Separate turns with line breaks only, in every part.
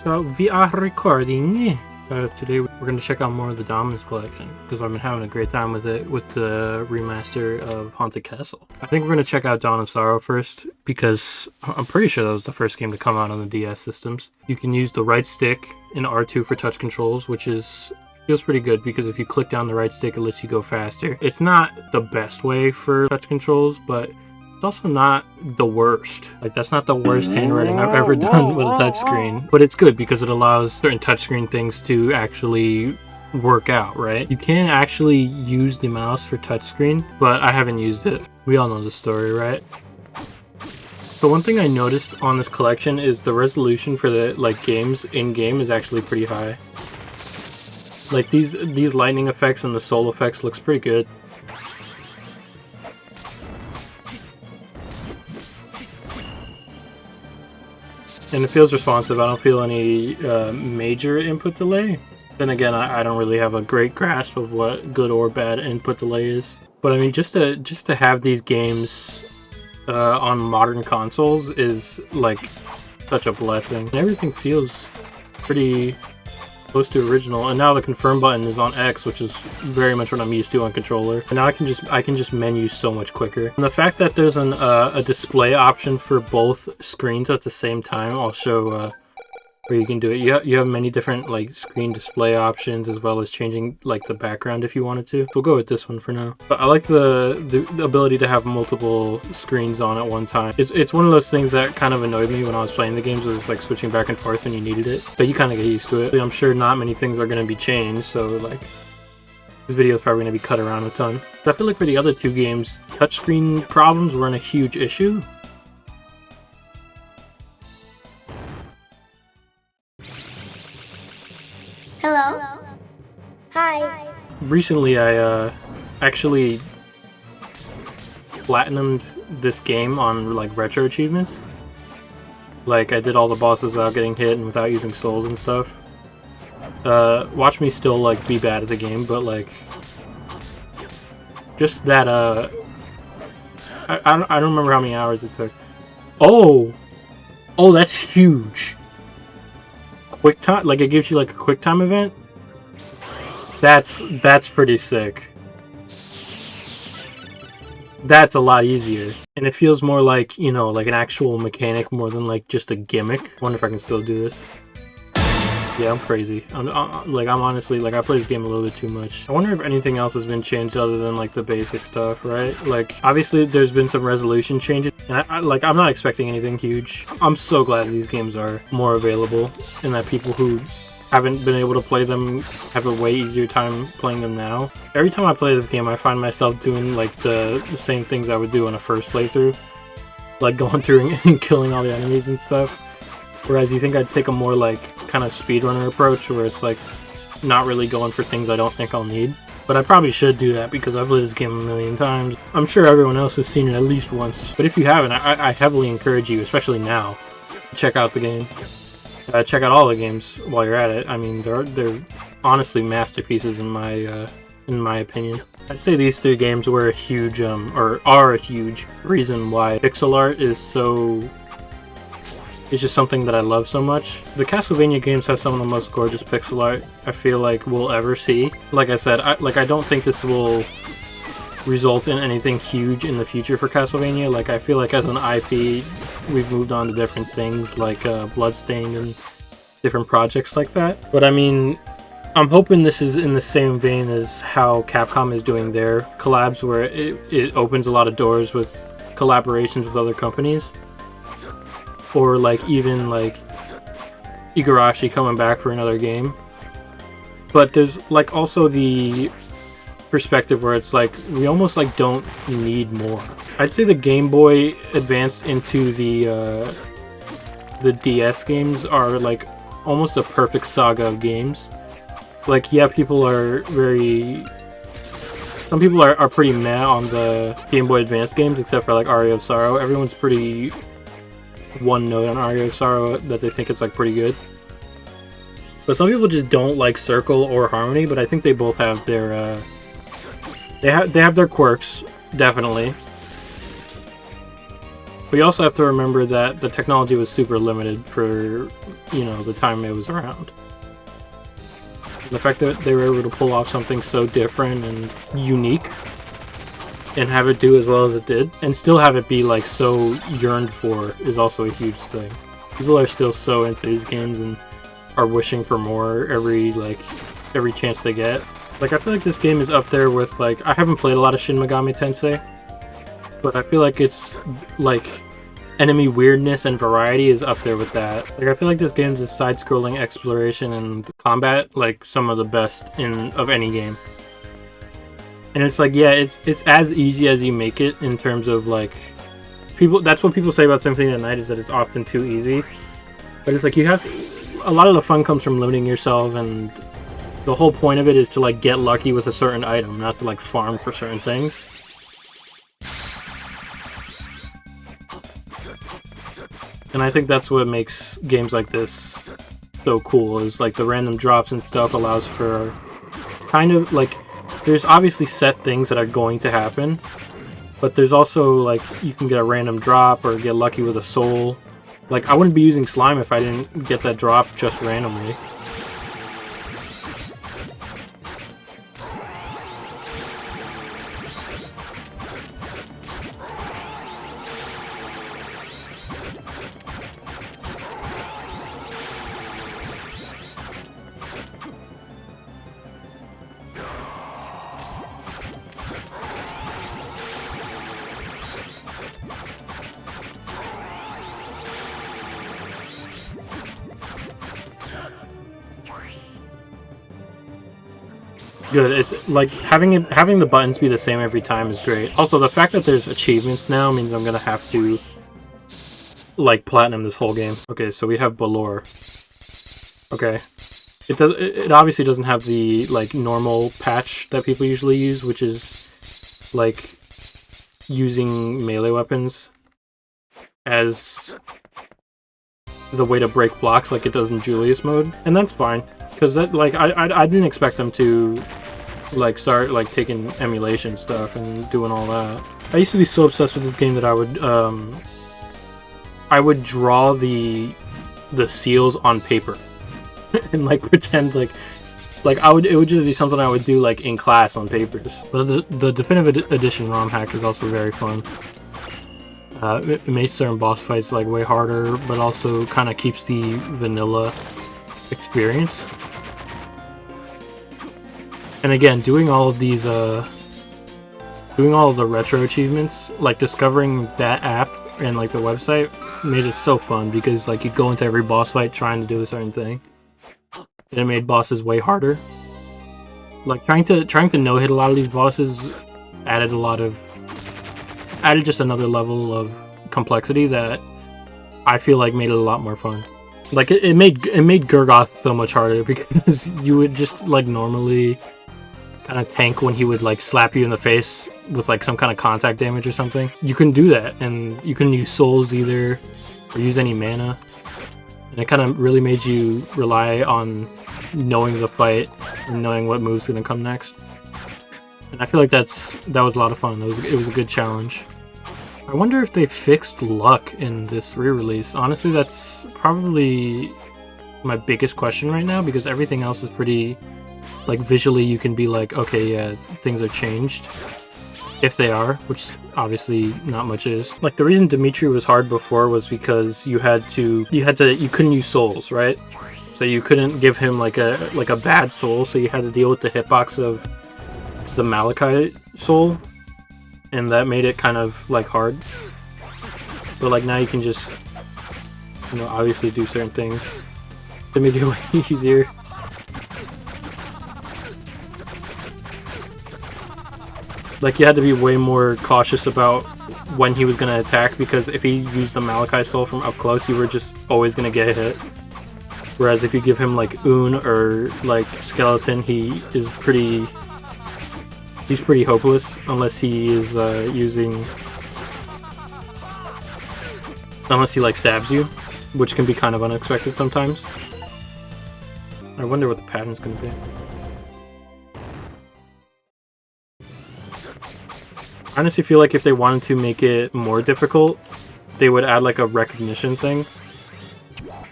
So we are recording. Today we're going to check out more of the Dominus collection because I've been having a great time with it with the remaster of Haunted Castle. I think we're going to check out Dawn of Sorrow first because I'm pretty sure that was the first game to come out on the DS systems. You can use the right stick and R2 for touch controls, which feels pretty good because if you click down the right stick it lets you go faster. It's not the best way for touch controls, but it's also not the worst. Like, that's not the worst handwriting I've ever done with a touchscreen. But it's good because it allows certain touchscreen things to actually work out, right? You can actually use the mouse for touchscreen, but I haven't used it. We all know the story, right? So one thing I noticed on this collection is the resolution for the games in-game is actually pretty high. Like these lightning effects and the soul effects looks pretty good. And it feels responsive. I don't feel any major input delay. Then again, I don't really have a great grasp of what good or bad input delay is. But I mean, just to have these games on modern consoles is like such a blessing. Everything feels pretty close to original, and now the confirm button is on X, which is very much what I'm used to on controller. And now I can just menu so much quicker. And the fact that there's a display option for both screens at the same time, I'll show where you can do it. You have many different screen display options, as well as changing the background if you wanted to. We'll go with this one for now. But I like the ability to have multiple screens on at one time. It's one of those things that kind of annoyed me when I was playing the games, was switching back and forth when you needed it. But you kind of get used to it. I'm sure not many things are going to be changed, so this video is probably going to be cut around a ton. But I feel like for the other two games, touchscreen problems weren't a huge issue.
Hello. Hi.
Recently, I actually platinumed this game on retro achievements. I did all the bosses without getting hit and without using souls and stuff. Watch me still be bad at the game, but just that I don't remember how many hours it took. Oh, that's huge. Quick time, it gives you a quick time event. That's pretty sick. That's a lot easier, and it feels more like an actual mechanic more than just a gimmick. I wonder if I can still do this. Yeah, I'm crazy. I'm honestly I play this game a little bit too much. I wonder if anything else has been changed other than the basic stuff, right? Obviously there's been some resolution changes, and I'm not expecting anything huge. I'm so glad these games are more available, and that people who haven't been able to play them have a way easier time playing them now. Every time I play this game, I find myself doing the same things I would do on a first playthrough, going through and killing all the enemies and stuff. Whereas you think I'd take a more kind of speedrunner approach, where it's not really going for things I don't think I'll need. But I probably should do that because I've played this game a million times. I'm sure everyone else has seen it at least once. But if you haven't, I heavily encourage you, especially now, to check out the game. Check out all the games while you're at it. I mean, they're honestly masterpieces in my opinion. I'd say these three games were a huge are a huge reason why pixel art is so. It's just something that I love so much. The Castlevania games have some of the most gorgeous pixel art I feel we'll ever see. Like I said, I don't think this will result in anything huge in the future for Castlevania. I feel as an IP, we've moved on to different things Bloodstained and different projects like that. But I mean, I'm hoping this is in the same vein as how Capcom is doing their collabs, where it opens a lot of doors with collaborations with other companies. Or even Igarashi coming back for another game. But there's also the perspective where it's we almost don't need more. I'd say the Game Boy Advance into the DS games are almost a perfect saga of games. Yeah, people are some people are pretty meh on the Game Boy Advance games, except for Aria of Sorrow. Everyone's pretty one note on Aria of Sorrow that they think it's pretty good. But some people just don't like Circle or Harmony, but I think they both have their they have their quirks, definitely. But you also have to remember that the technology was super limited for, you know, the time it was around. And the fact that they were able to pull off something so different and unique and have it do as well as it did, and still have it be like so yearned for, is also a huge thing. People are still so into these games and are wishing for more every chance they get. Like, I feel like this game is up there with, like, I haven't played a lot of Shin Megami Tensei, but I feel like it's, like, enemy weirdness and variety is up there with that. Like, I feel like this game's is side-scrolling exploration and combat, like, some of the best of any game. And it's like, yeah, it's as easy as you make it in terms of, like, that's what people say about Symphony of the Night, is that it's often too easy. But it's like, a lot of the fun comes from limiting yourself, and the whole point of it is to, like, get lucky with a certain item, not to, like, farm for certain things. And I think that's what makes games like this so cool, is, like, the random drops and stuff allows for kind of, like, there's obviously set things that are going to happen, but there's also, like, you can get a random drop or get lucky with a soul. Like, I wouldn't be using slime if I didn't get that drop just randomly. Good. It's like having the buttons be the same every time is great. Also, the fact that there's achievements now means I'm gonna have to, like, platinum this whole game. Okay, so we have Balor. Okay, it obviously doesn't have the, like, normal patch that people usually use, which is, like, using melee weapons as the way to break blocks like it does in Julius mode, and that's fine. Because that, like, I didn't expect them to, like, start, like, taking emulation stuff and doing all that. I used to be so obsessed with this game that I would draw the seals on paper and, like, pretend like it would just be something I would do, like, in class on papers. But the Definitive Edition ROM hack is also very fun. It makes certain boss fights, like, way harder, but also kind of keeps the vanilla experience. And again, doing all of these, doing all of the retro achievements, like, discovering that app and, like, the website made it so fun, because, like, you'd go into every boss fight trying to do a certain thing. And it made bosses way harder. Like, trying to no-hit a lot of these bosses added just another level of complexity that I feel like made it a lot more fun. Like, it made Gurgoth so much harder, because you would just, like, normally kind of tank when he would, like, slap you in the face with, like, some kind of contact damage or something. You couldn't do that, and you couldn't use souls either, or use any mana. And it kind of really made you rely on knowing the fight and knowing what move's gonna come next. And I feel like that was a lot of fun. It was a good challenge. I wonder if they fixed luck in this re-release. Honestly, that's probably my biggest question right now, because everything else is pretty, like, visually you can be like, okay, yeah, things are changed. If they are, which obviously not much is. Like, the reason Dimitri was hard before was because you couldn't use souls, right? So you couldn't give him like a bad soul, so you had to deal with the hitbox of the Malachite soul, and that made it kind of, like, hard. But, like, now you can just, you know, obviously do certain things to make it way easier. Like, you had to be way more cautious about when he was going to attack, because if he used the Malachi Soul from up close, you were just always going to get hit. Whereas if you give him, like, Un or, like, Skeleton, he's pretty hopeless, unless he is unless he, like, stabs you, which can be kind of unexpected sometimes. I wonder what the pattern's going to be. I honestly feel like if they wanted to make it more difficult, they would add like a recognition thing,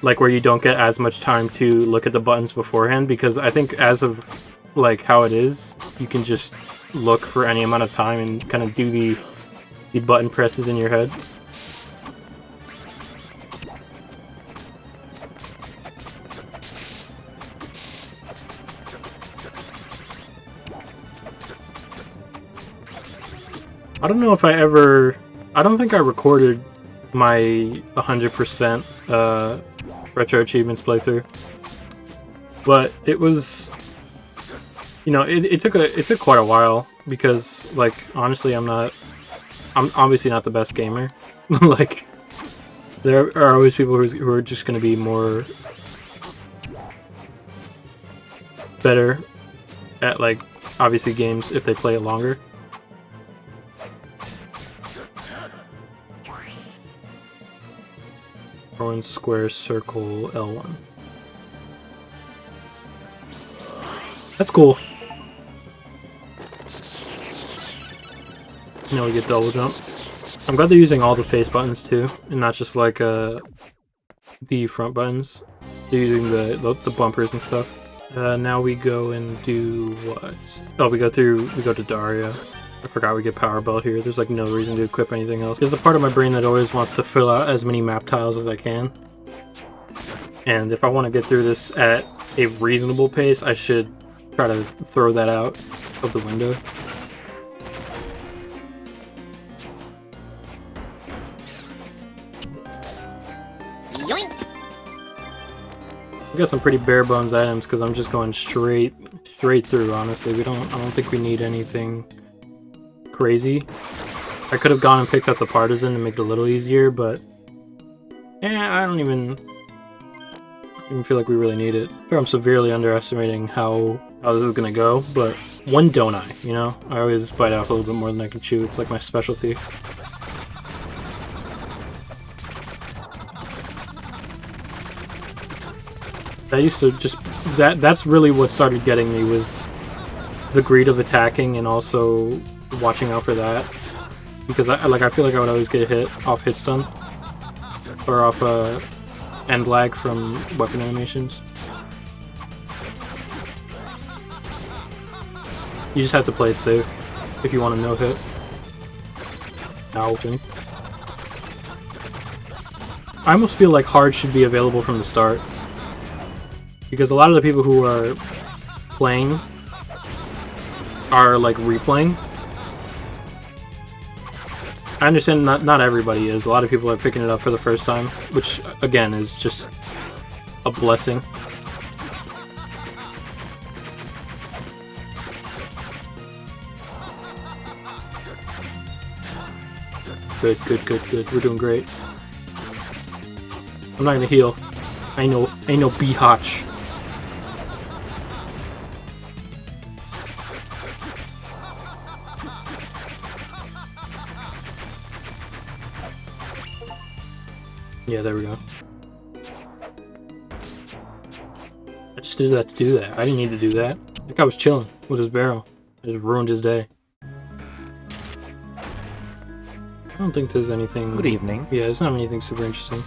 like where you don't get as much time to look at the buttons beforehand, because I think as of like how it is, you can just look for any amount of time and kind of do the button presses in your head. I don't know if I don't think I recorded my 100% retro achievements playthrough, but it was, you know, it took quite a while, because like honestly I'm obviously not the best gamer. Like there are always people who are just going to be more better at like obviously games if they play it longer. R1 square circle L1. That's cool. Now we get double jump. I'm glad they're using all the face buttons too, and not just like the front buttons. They're using the bumpers and stuff. Now we go and do what? Oh, we go to Daria. I forgot we get Power Belt here. There's like no reason to equip anything else. There's a part of my brain that always wants to fill out as many map tiles as I can. And if I want to get through this at a reasonable pace, I should try to throw that out of the window. I got some pretty bare bones items because I'm just going straight through, honestly. I don't think we need anything crazy. I could have gone and picked up the partisan to make it a little easier, but I don't even feel like we really need it. I'm severely underestimating how this is gonna go, but one don't I, you know? I always bite off a little bit more than I can chew. It's like my specialty. That used to just that's really what started getting me, was the greed of attacking and also watching out for that, because I feel like I would always get hit off hit stun or off end lag from weapon animations. You just have to play it safe if you want to no hit. Ouch. I almost feel like hard should be available from the start, because a lot of the people who are playing are like replaying. I understand not everybody is. A lot of people are picking it up for the first time, which again is just a blessing. Good. We're doing great. I'm not gonna heal. Ain't no biatch. Yeah, there we go. I just did that to do that. I didn't need to do that. That guy was chilling with his barrel. I just ruined his day. I don't think there's anything...
Good evening.
Yeah, it's not anything super interesting.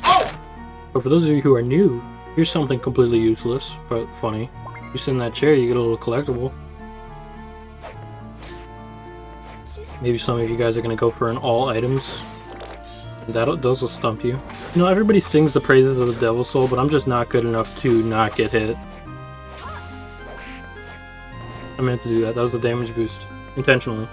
But for those of you who are new, here's something completely useless, but funny. You sit in that chair, you get a little collectible. Maybe some of you guys are going to go for an all items. Those will stump you. You know, everybody sings the praises of the Devil's Soul, but I'm just not good enough to not get hit. I meant to do that. That was a damage boost. Intentionally.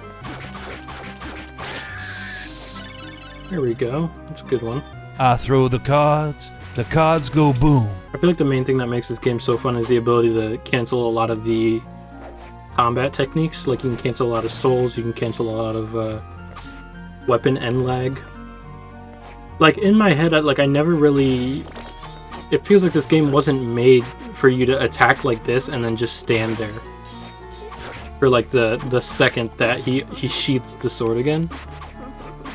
There we go. That's a good one.
I throw the cards go boom.
I feel like the main thing that makes this game so fun is the ability to cancel a lot of the combat techniques. Like, you can cancel a lot of souls, you can cancel a lot of weapon end lag. Like, in my head, I never really... It feels like this game wasn't made for you to attack like this and then just stand there for like the second that he sheaths the sword again.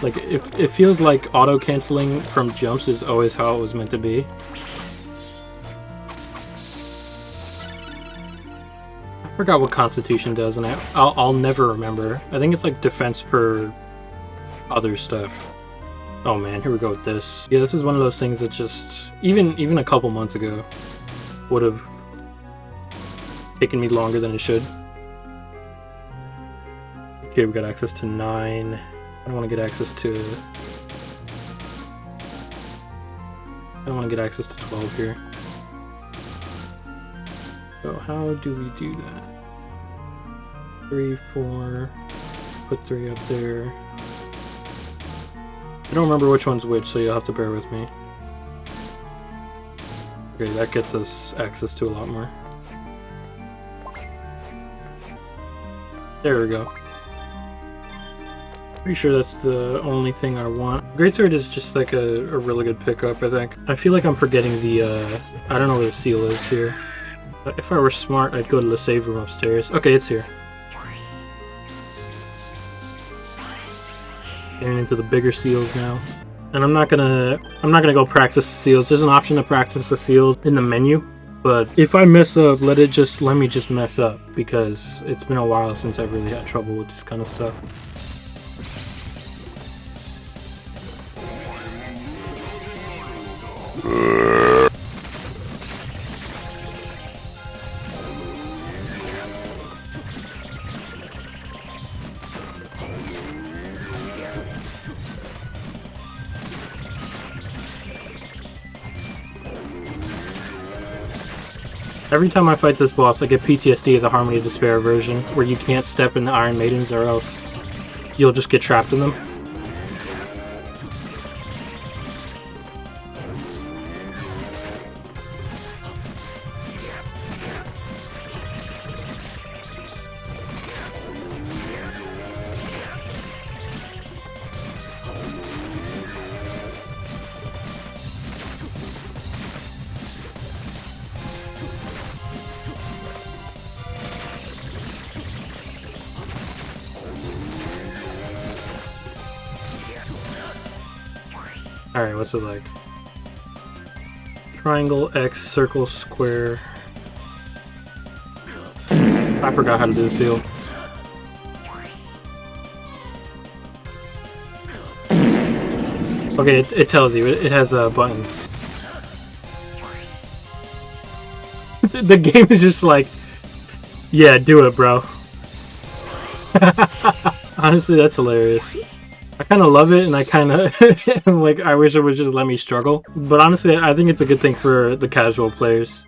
Like, it feels like auto-canceling from jumps is always how it was meant to be. I forgot what Constitution does, and I'll never remember. I think it's like defense per other stuff. Oh man, here we go with this. Yeah, this is one of those things that just even a couple months ago would have taken me longer than it should. Okay, we got access to 9. I don't want to get access to... I don't want to get access to 12 here. So how do we do that? 3, 4... Put 3 up there. I don't remember which one's which, so you'll have to bear with me. Okay, that gets us access to a lot more. There we go. Pretty sure that's the only thing I want. Greatsword is just like a really good pickup, I think. I feel like I'm forgetting the, I don't know where the seal is here. If I were smart, I'd go to the save room upstairs. Okay, it's here. Getting into the bigger seals now. And I'm not gonna go practice the seals. There's an option to practice the seals in the menu, but if I mess up, let me just mess up, because it's been a while since I've really had trouble with this kind of stuff. Every time I fight this boss, I get PTSD of the Harmony of Despair version, where you can't step in the Iron Maidens or else you'll just get trapped in them. Alright, what's it like? Triangle, X, circle, square. I forgot how to do the seal. Okay, it tells you. It has buttons. The game is just like, yeah, do it, bro. Honestly, that's hilarious. I kind of love it, and I kind of like, I wish it would just let me struggle. But honestly, I think it's a good thing for the casual players.